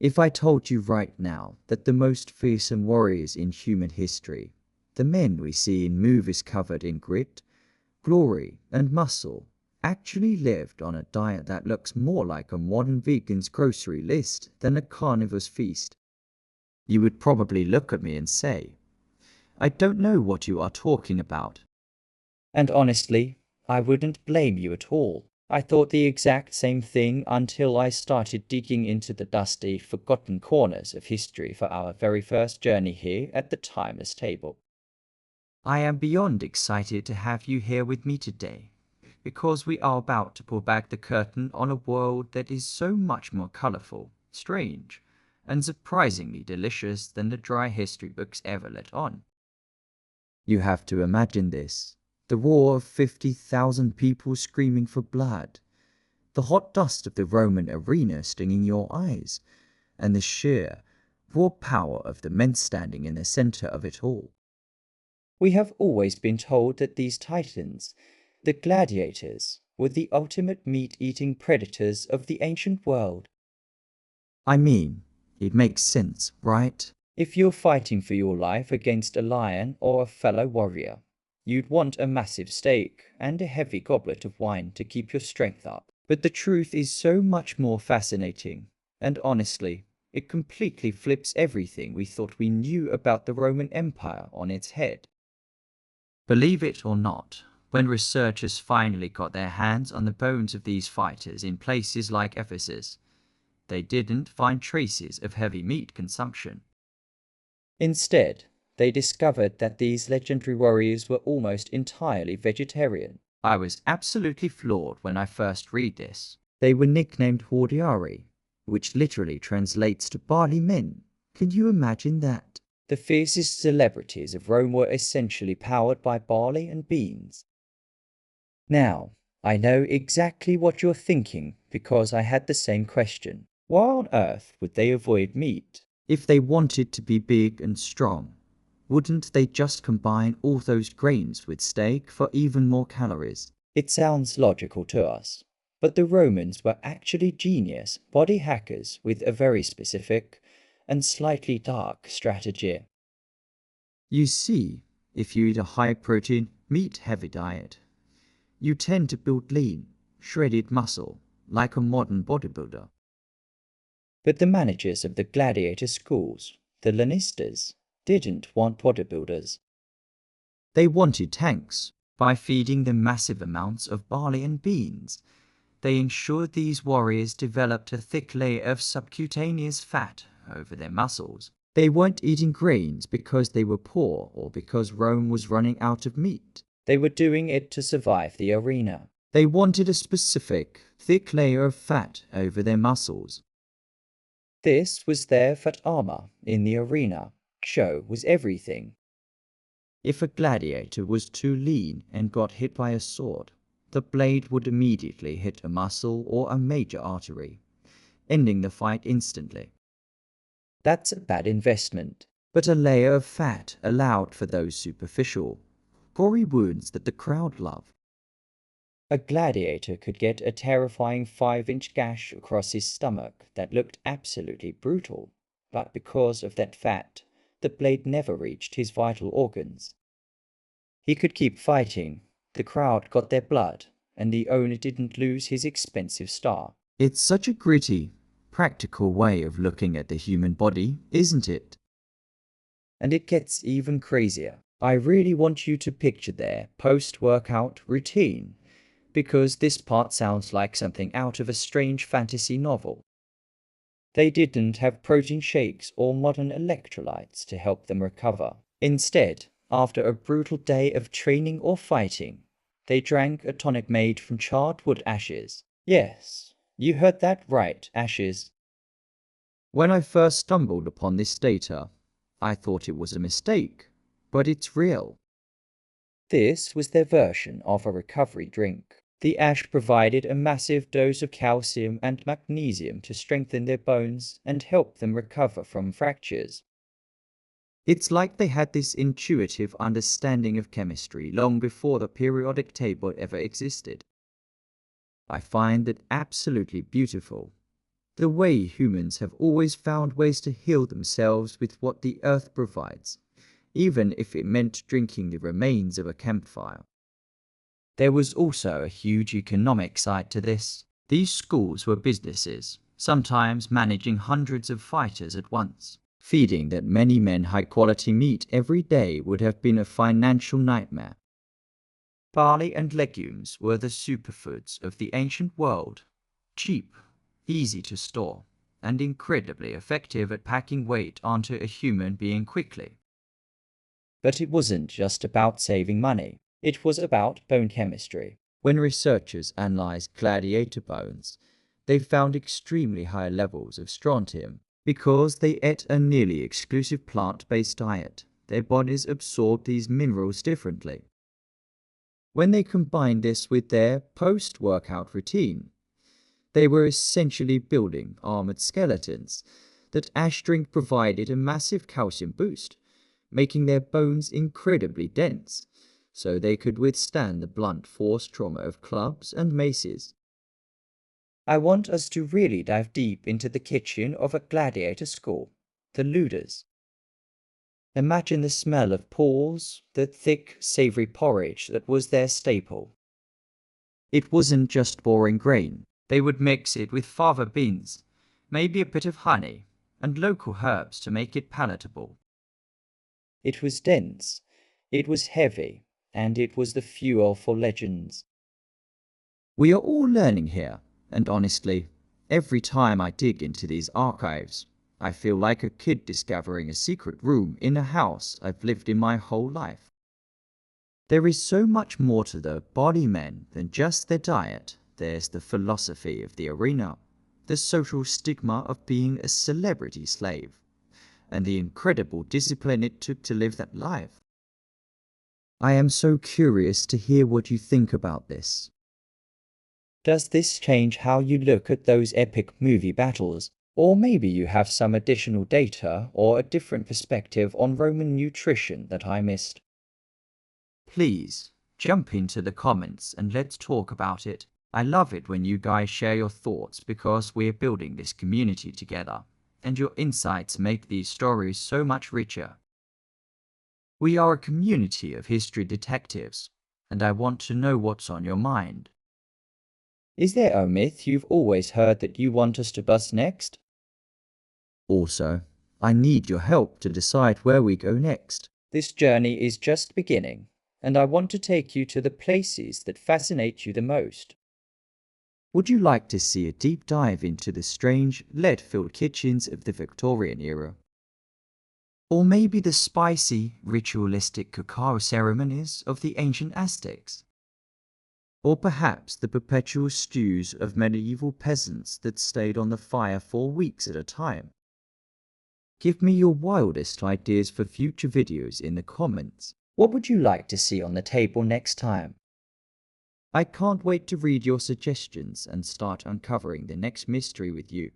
If I told you right now that the most fearsome warriors in human history, the men we see in movies covered in grit, glory, and muscle, actually lived on a diet that looks more like a modern vegan's grocery list than a carnivore's feast, you would probably look at me and say, I don't know what you are talking about. And honestly, I wouldn't blame you at all. I thought the exact same thing until I started digging into the dusty, forgotten corners of history for our very first journey here at the Timeless Table. I am beyond excited to have you here with me today, because we are about to pull back the curtain on a world that is so much more colorful, strange, and surprisingly delicious than the dry history books ever let on. You have to imagine this. The roar of 50,000 people screaming for blood, the hot dust of the Roman arena stinging your eyes, and the sheer, raw power of the men standing in the center of it all. We have always been told that these titans, the gladiators, were the ultimate meat-eating predators of the ancient world. I mean, it makes sense, right? If you're fighting for your life against a lion or a fellow warrior, you'd want a massive steak and a heavy goblet of wine to keep your strength up. But the truth is so much more fascinating, and honestly, it completely flips everything we thought we knew about the Roman Empire on its head. Believe it or not, when researchers finally got their hands on the bones of these fighters in places like Ephesus, they didn't find traces of heavy meat consumption. Instead, they discovered that these legendary warriors were almost entirely vegetarian. I was absolutely floored when I first read this. They were nicknamed Hordearii, which literally translates to Barley Men. Can you imagine that? The fiercest celebrities of Rome were essentially powered by barley and beans. Now, I know exactly what you're thinking because I had the same question. Why on earth would they avoid meat? If they wanted to be big and strong, wouldn't they just combine all those grains with steak for even more calories? It sounds logical to us, but the Romans were actually genius body hackers with a very specific and slightly dark strategy. You see, if you eat a high-protein, meat-heavy diet, you tend to build lean, shredded muscle, like a modern bodybuilder. But the managers of the gladiator schools, the Lannistas, didn't want bodybuilders. They wanted tanks. By feeding them massive amounts of barley and beans, they ensured these warriors developed a thick layer of subcutaneous fat over their muscles. They weren't eating grains because they were poor or because Rome was running out of meat. They were doing it to survive the arena. They wanted a specific, thick layer of fat over their muscles. This was their fat armor in the arena. Show was everything. If a gladiator was too lean and got hit by a sword, the blade would immediately hit a muscle or a major artery, ending the fight instantly. That's a bad investment, but a layer of fat allowed for those superficial, gory wounds that the crowd love. A gladiator could get a terrifying 5-inch gash across his stomach that looked absolutely brutal, but because of that fat, the blade never reached his vital organs. He could keep fighting, the crowd got their blood, and the owner didn't lose his expensive star. It's such a gritty, practical way of looking at the human body, isn't it? And it gets even crazier. I really want you to picture their post-workout routine, because this part sounds like something out of a strange fantasy novel. They didn't have protein shakes or modern electrolytes to help them recover. Instead, after a brutal day of training or fighting, they drank a tonic made from charred wood ashes. Yes, you heard that right, ashes. When I first stumbled upon this data, I thought it was a mistake, but it's real. This was their version of a recovery drink. The ash provided a massive dose of calcium and magnesium to strengthen their bones and help them recover from fractures. It's like they had this intuitive understanding of chemistry long before the periodic table ever existed. I find that absolutely beautiful. The way humans have always found ways to heal themselves with what the earth provides, even if it meant drinking the remains of a campfire. There was also a huge economic side to this. These schools were businesses, sometimes managing hundreds of fighters at once. Feeding that many men high-quality meat every day would have been a financial nightmare. Barley and legumes were the superfoods of the ancient world, cheap, easy to store, and incredibly effective at packing weight onto a human being quickly. But it wasn't just about saving money. It was about bone chemistry. When researchers analyzed gladiator bones, they found extremely high levels of strontium. Because they ate a nearly exclusive plant-based diet, their bodies absorbed these minerals differently. When they combined this with their post-workout routine, they were essentially building armored skeletons. That ash drink provided a massive calcium boost, making their bones incredibly dense, so they could withstand the blunt force trauma of clubs and maces. I want us to really dive deep into the kitchen of a gladiator school, the luders. Imagine the smell of Puls, the thick, savory porridge that was their staple. It wasn't just boring grain. They would mix it with fava beans, maybe a bit of honey, and local herbs to make it palatable. It was dense, it was heavy, and it was the fuel for legends. We are all learning here, and honestly, every time I dig into these archives, I feel like a kid discovering a secret room in a house I've lived in my whole life. There is so much more to the Barley Men than just their diet. There's the philosophy of the arena, the social stigma of being a celebrity slave, and the incredible discipline it took to live that life. I am so curious to hear what you think about this. Does this change how you look at those epic movie battles? Or maybe you have some additional data or a different perspective on Roman nutrition that I missed. Please, jump into the comments and let's talk about it. I love it when you guys share your thoughts because we're building this community together, and your insights make these stories so much richer. We are a community of history detectives, and I want to know what's on your mind. Is there a myth you've always heard that you want us to bust next? Also, I need your help to decide where we go next. This journey is just beginning, and I want to take you to the places that fascinate you the most. Would you like to see a deep dive into the strange, lead-filled kitchens of the Victorian era? Or maybe the spicy, ritualistic cacao ceremonies of the ancient Aztecs? Or perhaps the perpetual stews of medieval peasants that stayed on the fire for weeks at a time? Give me your wildest ideas for future videos in the comments. What would you like to see on the table next time? I can't wait to read your suggestions and start uncovering the next mystery with you.